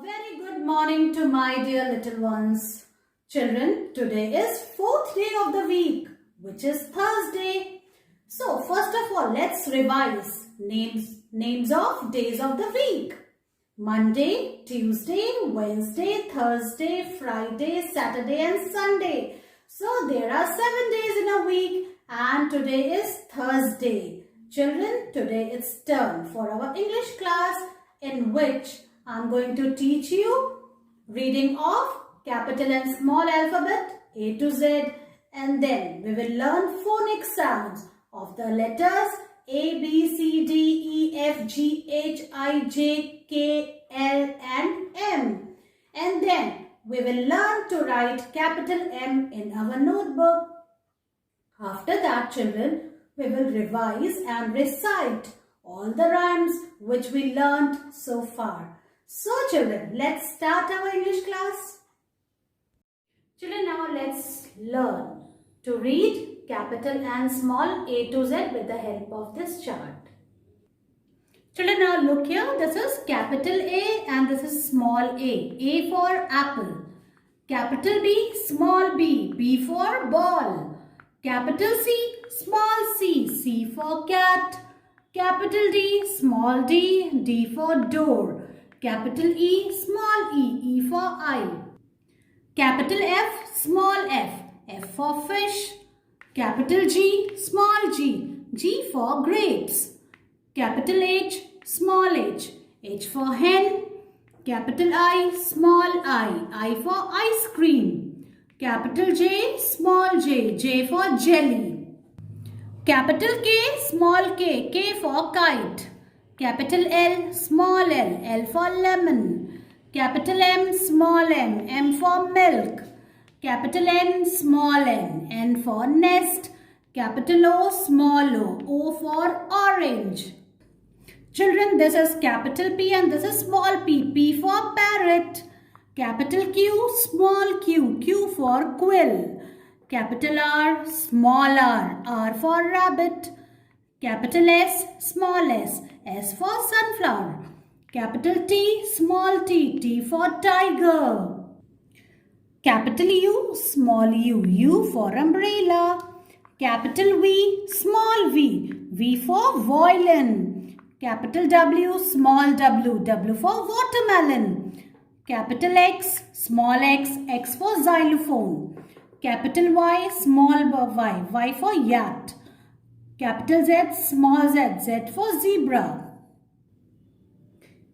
very good morning to my dear little ones. Children, today is 4th day of the week, which is Thursday. So, first of all, let's revise names of days of the week. Monday, Tuesday, Wednesday, Thursday, Friday, Saturday and Sunday. So, there are 7 days in a week and today is Thursday. Children, today it's turn for our English class in which I'm going to teach you reading of capital and small alphabet A to Z, and then we will learn phonic sounds of the letters A, B, C, D, E, F, G, H, I, J, K, L and M. And then we will learn to write capital M in our notebook. After that, children, we will revise and recite all the rhymes which we learnt so far. So children, let's start our English class. Children, now let's learn to read capital and small A to Z with the help of this chart. Children, now look here. This is capital A and this is small a. A for apple. Capital B, small b. B for ball. Capital C, small c. C for cat. Capital D, small d. D for door. Capital E, small e. E for eye. Capital F, small f. F for fish. Capital G, small g. G for grapes. Capital H, small h. H for hen. Capital I, small I. I for ice cream. Capital J, small j. J for jelly. Capital K, small k. K for kite. Capital L, small l. L for lemon. Capital M, small m. M for milk. Capital N, small n. N for nest. Capital O, small o. O for orange. Children, this is capital P and this is small p. P for parrot. Capital Q, small q. Q for quill. Capital R, small r. R for rabbit. Capital S, small s. S for sunflower. Capital T, small t. T for tiger. Capital U, small u. U for umbrella. Capital V, small v. V for violin. Capital W, small w. W for watermelon. Capital X, small x. X for xylophone. Capital Y, small y. Y for yacht. Capital Z, small z. Z for zebra.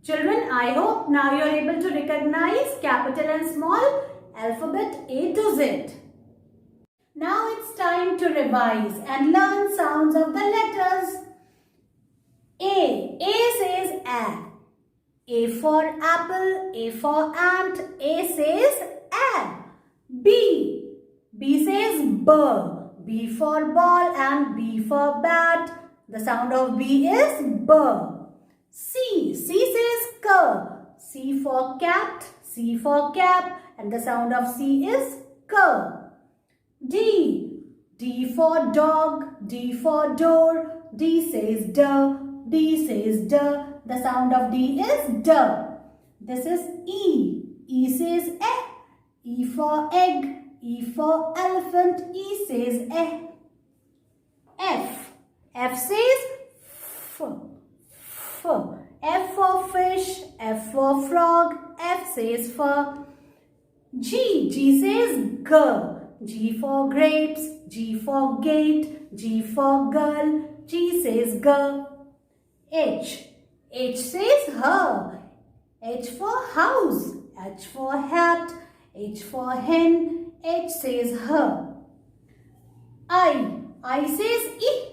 Children, I hope now you are able to recognize capital and small alphabet A to Z. Now it's time to revise and learn sounds of the letters. A. A says A. A for apple. A for ant. A says A. B. B says B. B for ball and B for bat. The sound of B is B. C. C says K. C for cat. C for cap. And the sound of C is K. D. D for dog. D for door. D says D. D says D. The sound of D is D. This is E. E says E. E for egg. E for elephant. E says E. F. F says F. F. F for fish. F for frog. F says fur. G. G says G. G for grapes. G for gate. G for girl. G says G. H. H says her. H for house. H for hat. H for hen. H says her. I. I says I.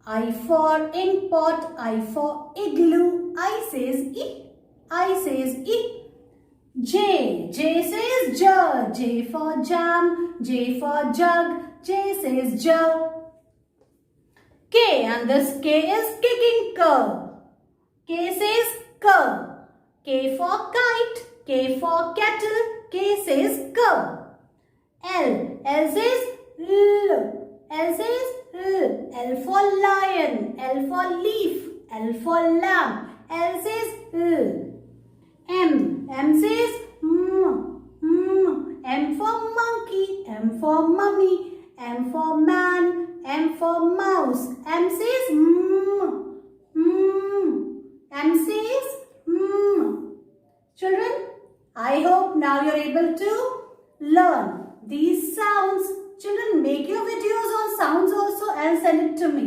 I for ink pot. I for igloo. I says I. I says I. J. J says J. J for jam. J for jug. J says J. K, and this K is kicking K. K says K. K for kite. K for kettle. K says K. L. L says L. L says L. L for lion. L for leaf. L for lamb. L says L. M. M says I hope now you're able to learn these sounds. Children, make your videos on sounds also and send it to me.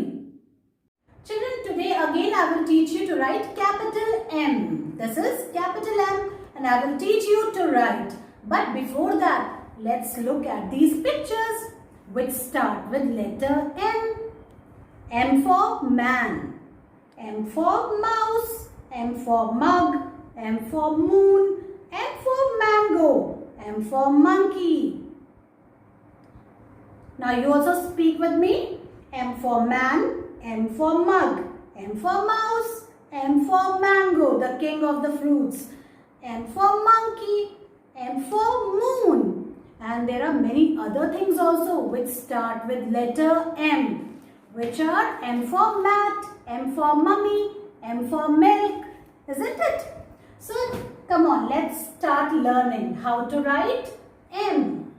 Children, today again I will teach you to write capital M. This is capital M and I will teach you to write. But before that, let's look at these pictures which start with letter M. M for man, M for mouse, M for mug, M for moon, M for mango, M for monkey. Now you also speak with me. M for man, M for mug, M for mouse, M for mango, the king of the fruits, M for monkey, M for moon. And there are many other things also which start with letter M, which are M for mat, M for mummy, M for milk, isn't it? So come on, let's start learning how to write M.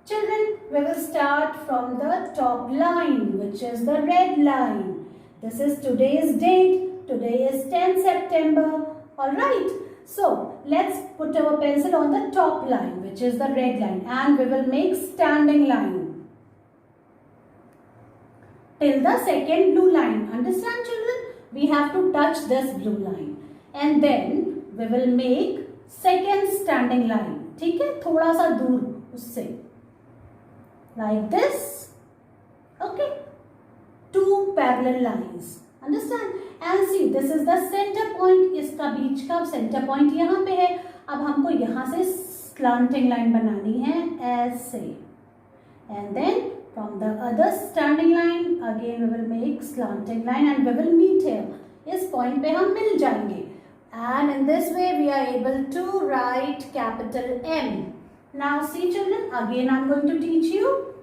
Children, we will start from the top line, which is the red line. This is today's date. Today is 10th September. Alright. So, let's put our pencil on the top line, which is the red line. And we will make standing line till the second blue line. Understand, children? We have to touch this blue line. And then, we will make second standing line. ठीक है? थोड़ा सा दूर उससे. Like this. Okay. Two parallel lines. Understand? And see, this is the center point. इसका बीच का center point यहाँ पे है. अब हमको यहाँ से slanting line बनानी है ऐसे. And then from the other standing line, again we will make slanting line and we will meet here. इस point पे हम मिल जाएंगे. And in this way we are able to write capital M. Now see children, again I am going to teach you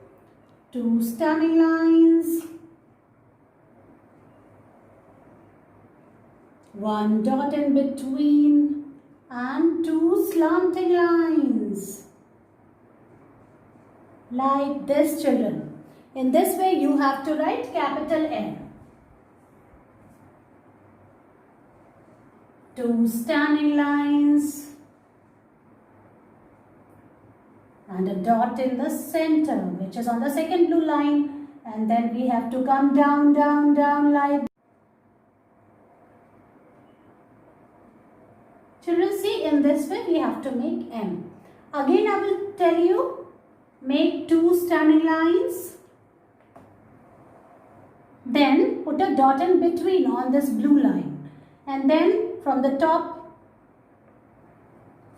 two standing lines, one dot in between and two slanting lines. Like this children. In this way you have to write capital M. Two standing lines and a dot in the center, which is on the second blue line, and then we have to come down, down, down like. Children, see, in this way we have to make M. Again I will tell you, make two standing lines, then put a dot in between on this blue line, and then from the top,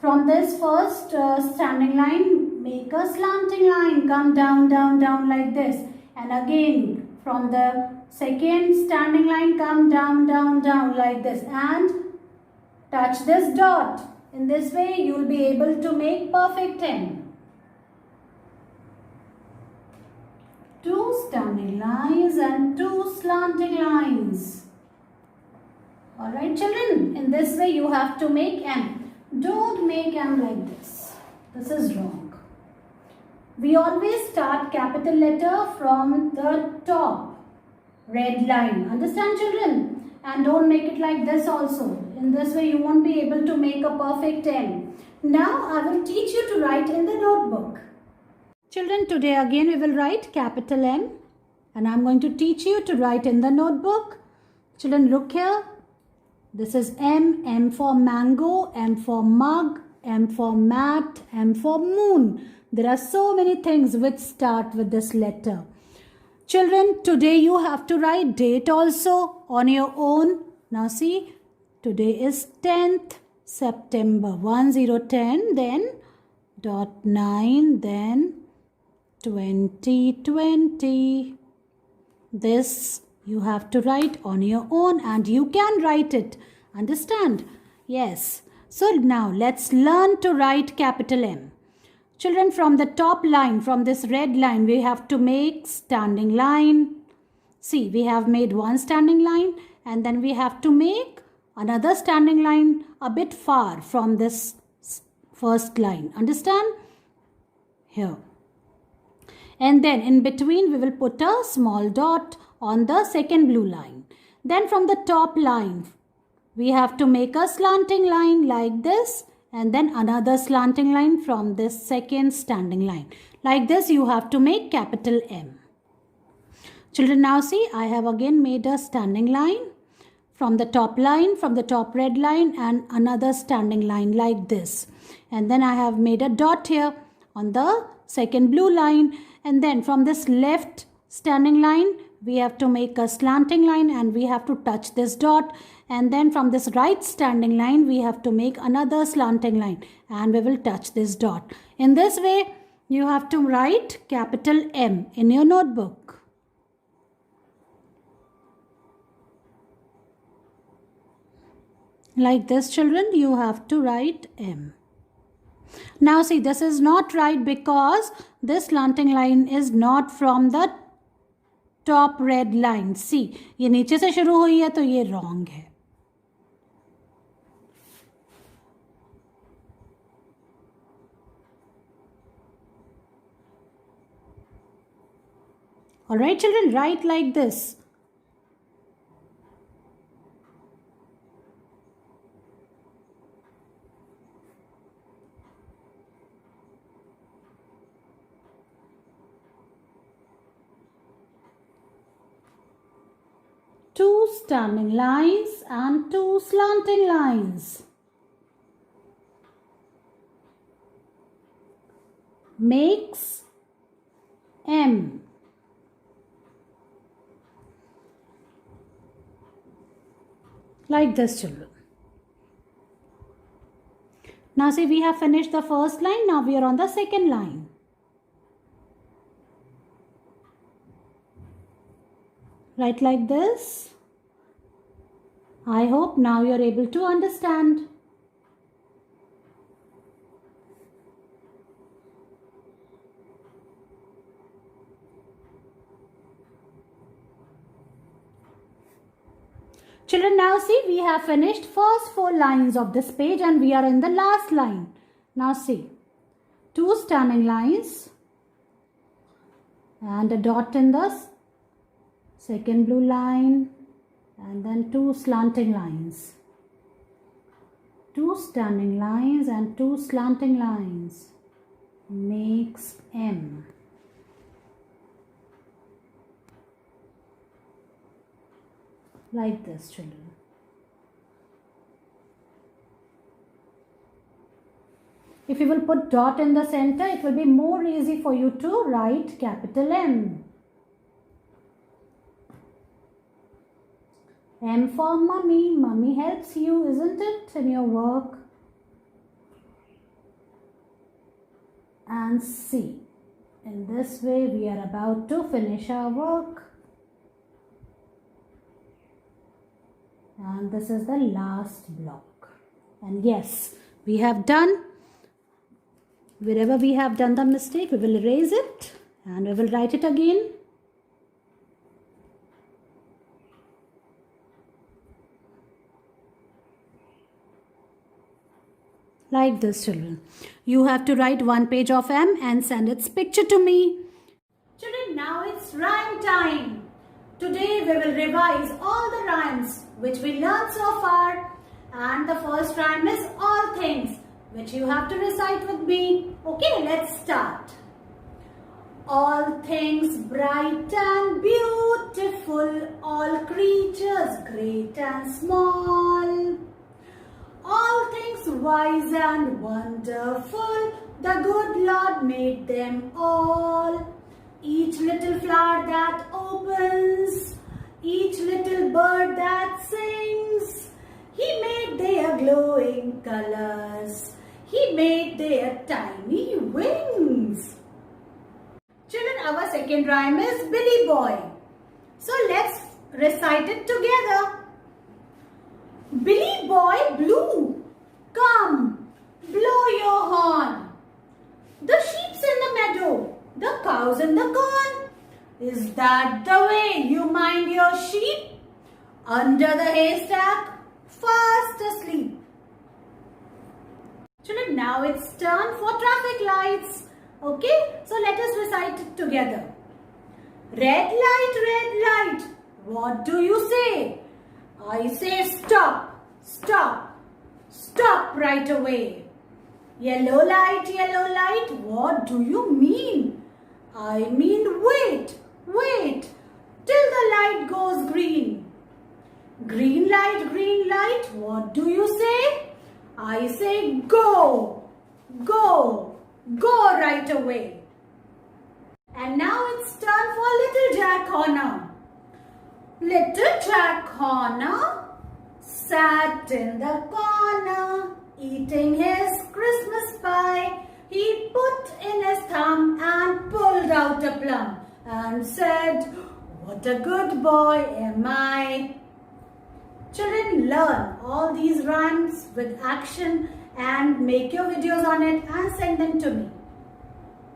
from this first standing line, make a slanting line, come down, down, down like this, and again from the second standing line, come down, down, down like this, and touch this dot. In this way you will be able to make perfect M. Two standing lines and two slanting lines. Alright children, in this way you have to make M. Don't make M like this. This is wrong. We always start capital letter from the top red line. Understand children? And don't make it like this also. In this way you won't be able to make a perfect M. Now I will teach you to write in the notebook. Children, today again we will write capital M. And I am going to teach you to write in the notebook. Children, look here. This is M. M for mango, M for mug, M for mat, M for moon. There are so many things which start with this letter. Children, today you have to write date also on your own. Now see, today is 10th September, 1010, then dot 9, then 2020. This you have to write on your own and you can write it. Understand? Yes. So now let's learn to write capital M. Children, from the top line, from this red line, we have to make standing line. See, we have made one standing line and then we have to make another standing line a bit far from this first line. Understand? Here. And then in between we will put a small dot on the second blue line. Then from the top line we have to make a slanting line like this, and then another slanting line from this second standing line. Like this, you have to make capital M. Children, now see, I have again made a standing line from the top line, from the top red line, and another standing line like this. And then I have made a dot here on the second blue line. And then from this left standing line, we have to make a slanting line and we have to touch this dot. And then from this right standing line, we have to make another slanting line and we will touch this dot. In this way, you have to write capital M in your notebook. Like this, children, you have to write M. Now see, this is not right because this slanting line is not from the top red line. See, ये नीचे से शुरू हुई है तो ये wrong है. Alright, children, write like this. Two standing lines and two slanting lines makes M. Like this, children. Now see, we have finished the first line. Now we are on the second line. Write like this. I hope now you are able to understand. Children, now see, we have finished first 4 lines of this page and we are in the last line. Now see, 2 standing lines and a dot in the second blue line and then 2 slanting lines. 2 standing lines and 2 slanting lines makes M. Like this, children. If you will put dot in the center, it will be more easy for you to write capital M. M for mummy. Mummy helps you, isn't it, in your work? And C. In this way, we are about to finish our work. And this is the last block. And yes, we have done. Wherever we have done the mistake, we will erase it and we will write it again. Like this, children. You have to write 1 page of M and send its picture to me. Children, now it's rhyme time. Today we will revise all the rhymes which we learned so far. And the first rhyme is all things, which you have to recite with me. Okay, let's start. All things bright and beautiful, all creatures great and small. All things wise and wonderful, the good Lord made them all. Each little flower that opens, each little bird that sings, He made their glowing colors, He made their tiny wings. Children, our second rhyme is Billy Boy. So let's recite it together. Billy Boy Blue, come, blow your horn. The sheep's in the meadow, the cows in the corn. Is that the way you mind your sheep? Under the haystack, fast asleep. Children, now it's turn for traffic lights. Okay, so let us recite it together. Red light, what do you say? I say stop, stop, stop right away. Yellow light, what do you mean? I mean wait, till the light goes green. Green light, what do you say? I say go right away. And now it's turn for Little Jack Horner. Little Jack Horner sat in the corner eating his Christmas pie. He put in his thumb and pulled out a plum and said, "What a good boy am I." Children, learn all these rhymes with action and make your videos on it and send them to me.